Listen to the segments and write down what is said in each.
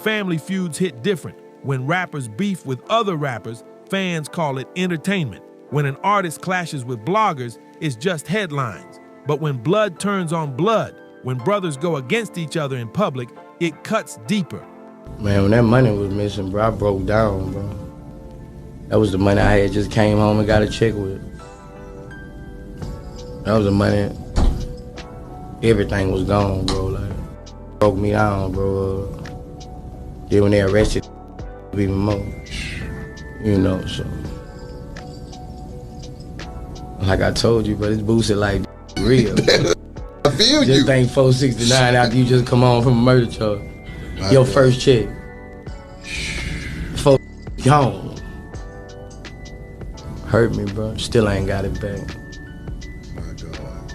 Family feuds hit different. When rappers beef with other rappers, fans call it entertainment. When an artist clashes with bloggers, it's just headlines. But when blood turns on blood, when brothers go against each other in public, it cuts deeper. Man, when that money was missing, bro, I broke down, bro. That was the money I had just came home and got a check with. That was the money, everything was gone, bro. Like, broke me down, bro. Then when they arrested, even more, you know, so. Like I told you, but it's Boosie like real. I feel just you. think 469 after you just come on from a murder charge. Your first check. 4 gone. Hurt me, bro. Still ain't got it back. My God.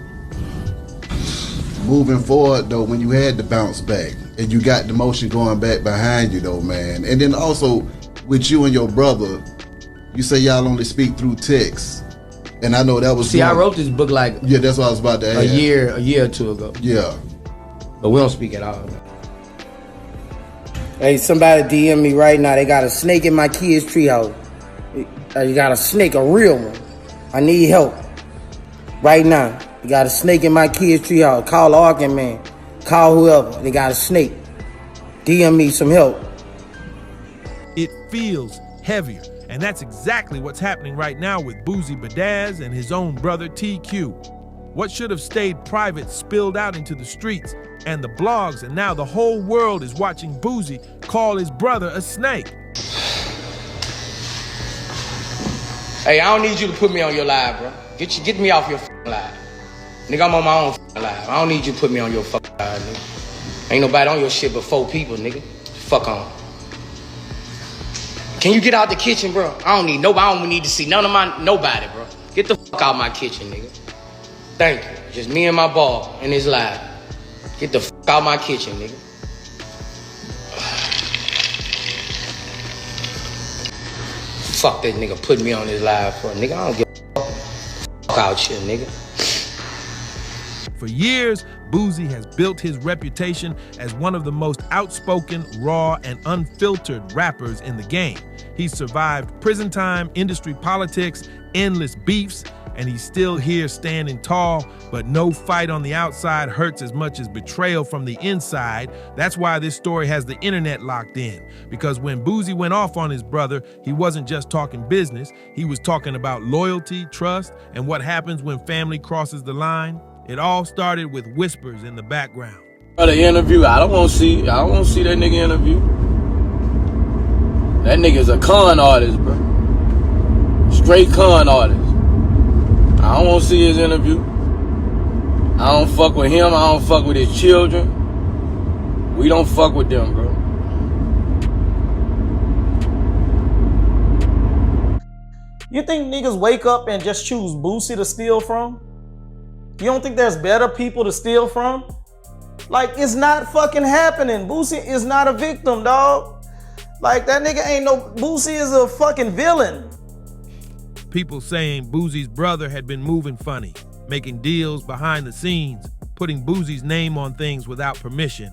Moving forward, though, when you had to bounce back and you got the motion going back behind you, though, man, and then also with you and your brother, you say y'all only speak through text. And I know that was. See, I wrote this book like. Yeah, that's what I was about to ask. A year or two ago. Yeah. But we don't speak at all. Hey, somebody DM me right now. They got a snake in my kid's treehouse. You got a snake, a real one. I need help. Right now. You got a snake in my kid's treehouse. Call Arkin Man. Call whoever. They got a snake. DM me some help. It feels heavier. And that's exactly what's happening right now with Boosie Badazz and his own brother TQ. What should have stayed private spilled out into the streets and the blogs, and now the whole world is watching Boosie call his brother a snake. Hey, I don't need you to put me on your live, bro. Get me off your live. Nigga, I'm on my own live. I don't need you to put me on your live, nigga. Ain't nobody on your shit but 4 people, nigga. Fuck on. Can you get out the kitchen, bro? I don't need to see none of nobody, bro. Get the fuck out my kitchen, nigga. Thank you. Just me and my ball in this live. Get the fuck out my kitchen, nigga. Fuck that nigga put me on this live for, nigga. I don't give a fuck out here, nigga. For years, Boosie has built his reputation as one of the most outspoken, raw, and unfiltered rappers in the game. He's survived prison time, industry politics, endless beefs, and he's still here standing tall, but no fight on the outside hurts as much as betrayal from the inside. That's why this story has the internet locked in. Because when Boosie went off on his brother, he wasn't just talking business, he was talking about loyalty, trust, and what happens when family crosses the line. It all started with whispers in the background. The interview, I don't want to see that nigga interview. That nigga's a con artist, bro. Straight con artist. I don't want to see his interview. I don't fuck with him. I don't fuck with his children. We don't fuck with them, bro. You think niggas wake up and just choose Boosie to steal from? You don't think there's better people to steal from? Like, it's not fucking happening. Boosie is not a victim, dog. Like, that nigga ain't no... Boosie is a fucking villain. People saying Boosie's brother had been moving funny, making deals behind the scenes, putting Boosie's name on things without permission.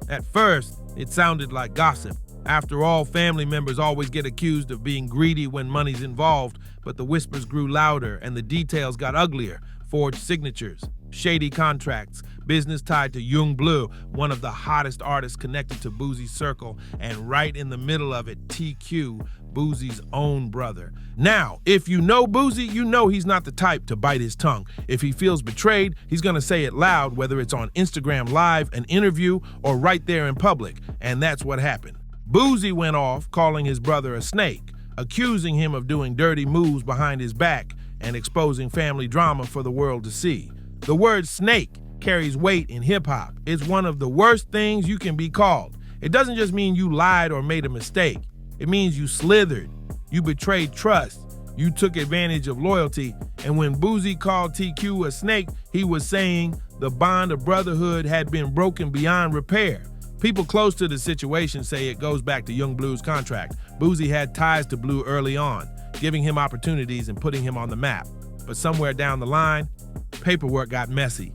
At first, it sounded like gossip. After all, family members always get accused of being greedy when money's involved, but the whispers grew louder and the details got uglier. Forged signatures, shady contracts, business tied to Yung Bleu, one of the hottest artists connected to Boosie's circle, and right in the middle of it, TQ, Boosie's own brother. Now, if you know Boosie, you know he's not the type to bite his tongue. If he feels betrayed, he's gonna say it loud, whether it's on Instagram Live, an interview, or right there in public, and that's what happened. Boosie went off calling his brother a snake, accusing him of doing dirty moves behind his back, and exposing family drama for the world to see. The word snake carries weight in hip-hop. It's one of the worst things you can be called. It doesn't just mean you lied or made a mistake. It means you slithered, you betrayed trust, you took advantage of loyalty, and when Boosie called TQ a snake, he was saying the bond of brotherhood had been broken beyond repair. People close to the situation say it goes back to Yung Bleu's contract. Boosie had ties to Bleu early on, giving him opportunities and putting him on the map. But somewhere down the line, paperwork got messy.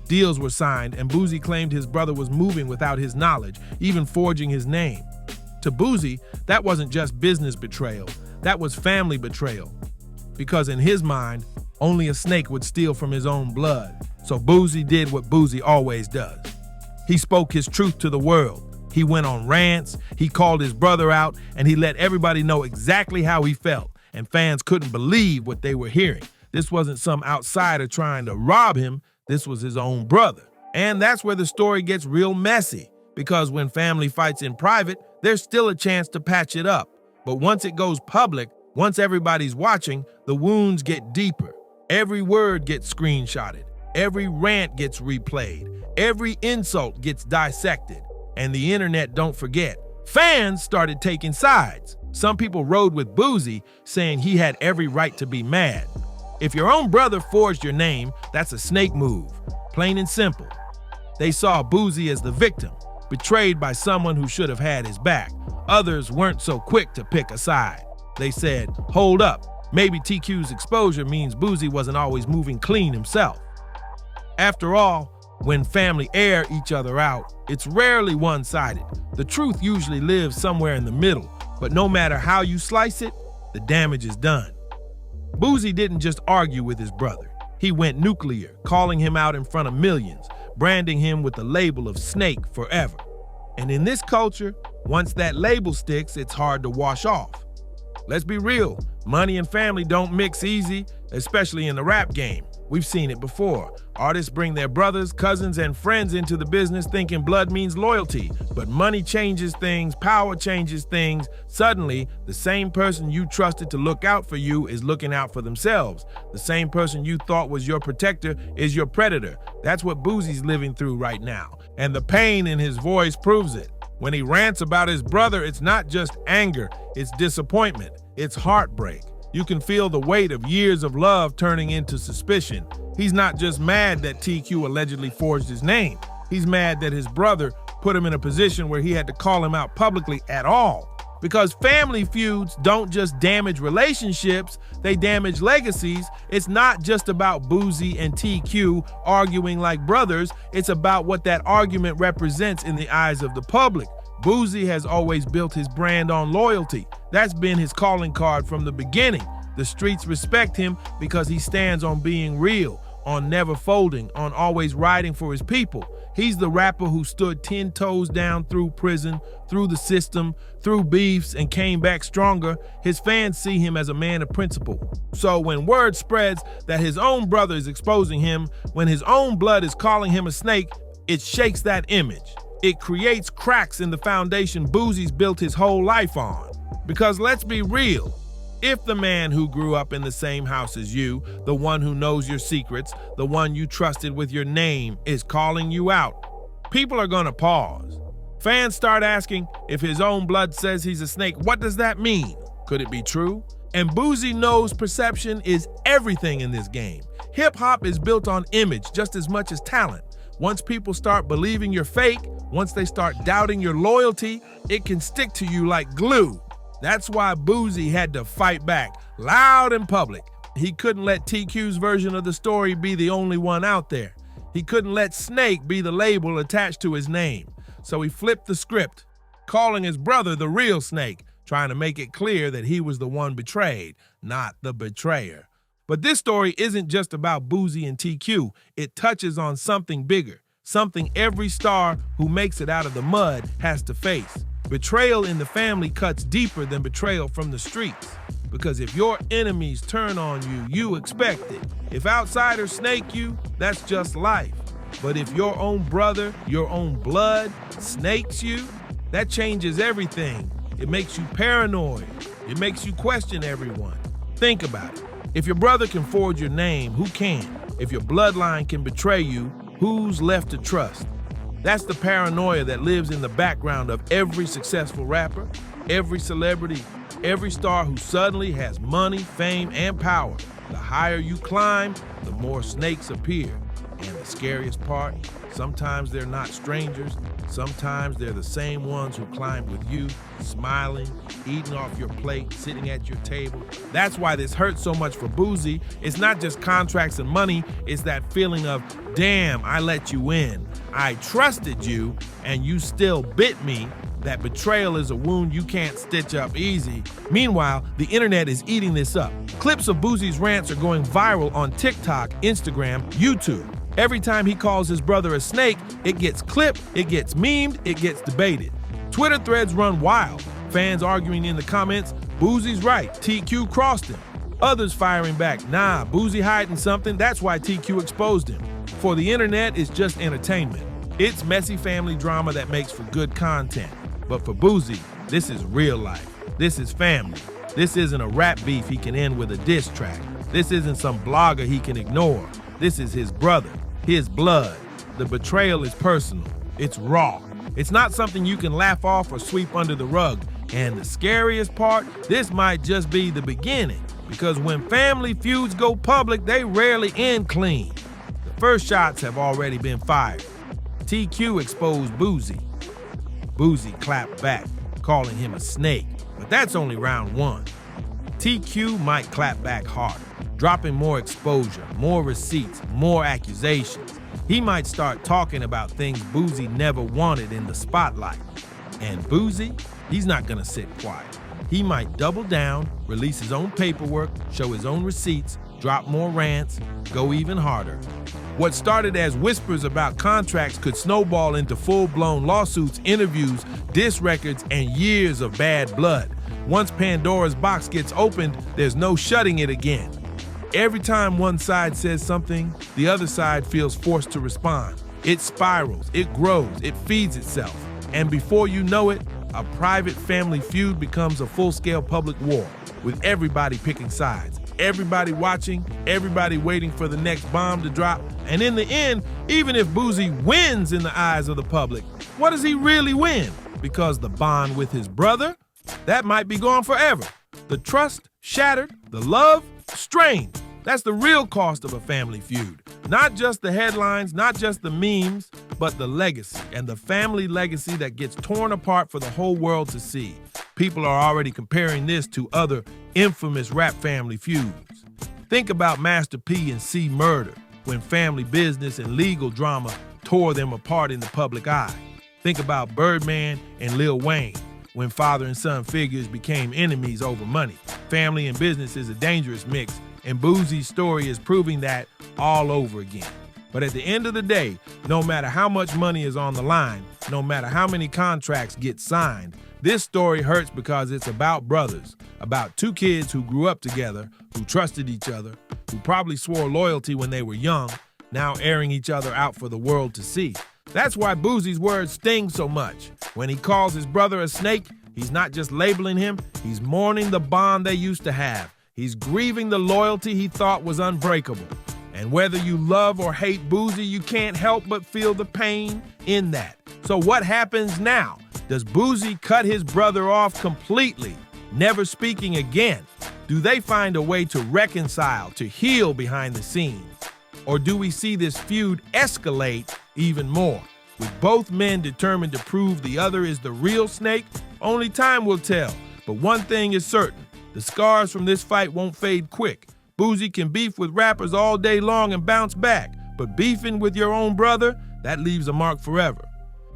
Deals were signed, and Boosie claimed his brother was moving without his knowledge, even forging his name. To Boosie, that wasn't just business betrayal, that was family betrayal. Because in his mind, only a snake would steal from his own blood. So Boosie did what Boosie always does. He spoke his truth to the world. He went on rants, he called his brother out, and he let everybody know exactly how he felt. And fans couldn't believe what they were hearing. This wasn't some outsider trying to rob him, this was his own brother. And that's where the story gets real messy, because when family fights in private, there's still a chance to patch it up. But once it goes public, once everybody's watching, the wounds get deeper. Every word gets screenshotted. Every rant gets replayed. Every insult gets dissected. And the internet, don't forget, fans started taking sides. Some people rode with Boosie, saying he had every right to be mad. If your own brother forged your name, that's a snake move, plain and simple. They saw Boosie as the victim, betrayed by someone who should have had his back. Others weren't so quick to pick a side. They said, hold up, maybe TQ's exposure means Boosie wasn't always moving clean himself. After all, when family air each other out, it's rarely one-sided. The truth usually lives somewhere in the middle, but no matter how you slice it, the damage is done. Boosie didn't just argue with his brother. He went nuclear, calling him out in front of millions, branding him with the label of snake forever. And in this culture, once that label sticks, it's hard to wash off. Let's be real, money and family don't mix easy, especially in the rap game. We've seen it before. Artists bring their brothers, cousins, and friends into the business thinking blood means loyalty. But money changes things, power changes things. Suddenly, the same person you trusted to look out for you is looking out for themselves. The same person you thought was your protector is your predator. That's what Boosie's living through right now. And the pain in his voice proves it. When he rants about his brother, it's not just anger, it's disappointment, it's heartbreak. You can feel the weight of years of love turning into suspicion. He's not just mad that TQ allegedly forged his name. He's mad that his brother put him in a position where he had to call him out publicly at all. Because family feuds don't just damage relationships, they damage legacies. It's not just about Boosie and TQ arguing like brothers, it's about what that argument represents in the eyes of the public. Boosie has always built his brand on loyalty. That's been his calling card from the beginning. The streets respect him because he stands on being real, on never folding, on always riding for his people. He's the rapper who stood 10 toes down through prison, through the system, through beefs, and came back stronger. His fans see him as a man of principle. So when word spreads that his own brother is exposing him, when his own blood is calling him a snake, it shakes that image. It creates cracks in the foundation Boosie's built his whole life on. Because let's be real, if the man who grew up in the same house as you, the one who knows your secrets, the one you trusted with your name, is calling you out, people are gonna pause. Fans start asking, if his own blood says he's a snake, what does that mean? Could it be true? And Boosie knows perception is everything in this game. Hip-hop is built on image just as much as talent. Once people start believing you're fake, once they start doubting your loyalty, it can stick to you like glue. That's why Boosie had to fight back, loud and public. He couldn't let TQ's version of the story be the only one out there. He couldn't let Snake be the label attached to his name. So he flipped the script, calling his brother the real Snake, trying to make it clear that he was the one betrayed, not the betrayer. But this story isn't just about Boosie and TQ. It touches on something bigger, something every star who makes it out of the mud has to face. Betrayal in the family cuts deeper than betrayal from the streets. Because if your enemies turn on you, you expect it. If outsiders snake you, that's just life. But if your own brother, your own blood, snakes you, that changes everything. It makes you paranoid. It makes you question everyone. Think about it. If your brother can forge your name, who can? If your bloodline can betray you, who's left to trust? That's the paranoia that lives in the background of every successful rapper, every celebrity, every star who suddenly has money, fame, and power. The higher you climb, the more snakes appear. And the scariest part, sometimes they're not strangers. Sometimes they're the same ones who climbed with you, smiling, eating off your plate, sitting at your table. That's why this hurts so much for Boosie. It's not just contracts and money, it's that feeling of, damn, I let you in. I trusted you, and you still bit me. that betrayal is a wound you can't stitch up easy. Meanwhile, the internet is eating this up. Clips of Boosie's rants are going viral on TikTok, Instagram, YouTube. Every time he calls his brother a snake, it gets clipped, it gets memed, it gets debated. Twitter threads run wild. Fans arguing in the comments, Boosie's right, TQ crossed him. Others firing back, nah, Boosie hiding something, that's why TQ exposed him. For the internet, it's just entertainment. It's messy family drama that makes for good content. But for Boosie, this is real life. This is family. This isn't a rap beef he can end with a diss track. This isn't some blogger he can ignore. This is his brother, his blood. The betrayal is personal. It's raw. It's not something you can laugh off or sweep under the rug. And the scariest part, this might just be the beginning. Because when family feuds go public, they rarely end clean. The first shots have already been fired. TQ exposed Boosie. Boosie clapped back, calling him a snake. But that's only round one. TQ might clap back harder, dropping more exposure, more receipts, more accusations. He might start talking about things Boosie never wanted in the spotlight. And Boosie, he's not gonna sit quiet. He might double down, release his own paperwork, show his own receipts, drop more rants, go even harder. What started as whispers about contracts could snowball into full-blown lawsuits, interviews, diss records, and years of bad blood. Once Pandora's box gets opened, there's no shutting it again. Every time one side says something, the other side feels forced to respond. It spirals, it grows, it feeds itself. And before you know it, a private family feud becomes a full-scale public war, with everybody picking sides, everybody watching, everybody waiting for the next bomb to drop. And in the end, even if Boosie wins in the eyes of the public, what does he really win? Because the bond with his brother, that might be gone forever. The trust shattered, the love strained. That's the real cost of a family feud. Not just the headlines, not just the memes, but the legacy, and the family legacy that gets torn apart for the whole world to see. People are already comparing this to other infamous rap family feuds. Think about Master P and C Murder, when family business and legal drama tore them apart in the public eye. Think about Birdman and Lil Wayne, when father and son figures became enemies over money. Family and business is a dangerous mix, and Boosie's story is proving that all over again. But at the end of the day, no matter how much money is on the line, no matter how many contracts get signed, this story hurts because it's about brothers, about two kids who grew up together, who trusted each other, who probably swore loyalty when they were young, now airing each other out for the world to see. That's why Boosie's words sting so much. When he calls his brother a snake, he's not just labeling him, he's mourning the bond they used to have. He's grieving the loyalty he thought was unbreakable. And whether you love or hate Boosie, you can't help but feel the pain in that. So what happens now? Does Boosie cut his brother off completely, never speaking again? Do they find a way to reconcile, to heal behind the scenes? Or do we see this feud escalate even more? With both men determined to prove the other is the real snake, only time will tell. But one thing is certain, the scars from this fight won't fade quick. Boosie can beef with rappers all day long and bounce back, but beefing with your own brother, that leaves a mark forever.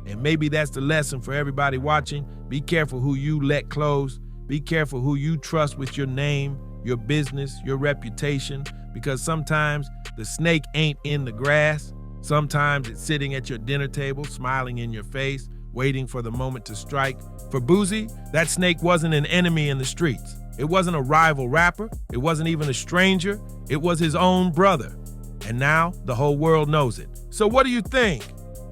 And maybe that's the lesson for everybody watching. Be careful who you let close. Be careful who you trust with your name, your business, your reputation, because sometimes the snake ain't in the grass. Sometimes it's sitting at your dinner table, smiling in your face, waiting for the moment to strike. For Boosie, that snake wasn't an enemy in the streets. It wasn't a rival rapper. It wasn't even a stranger. It was his own brother. And now the whole world knows it. So what do you think?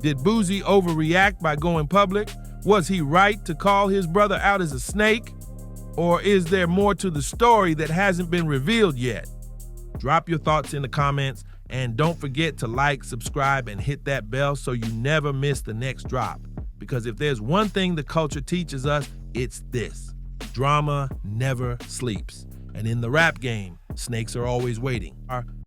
Did Boosie overreact by going public? Was he right to call his brother out as a snake? Or is there more to the story that hasn't been revealed yet? Drop your thoughts in the comments, and don't forget to like, subscribe, and hit that bell so you never miss the next drop. Because if there's one thing the culture teaches us, it's this: drama never sleeps. And in the rap game, snakes are always waiting.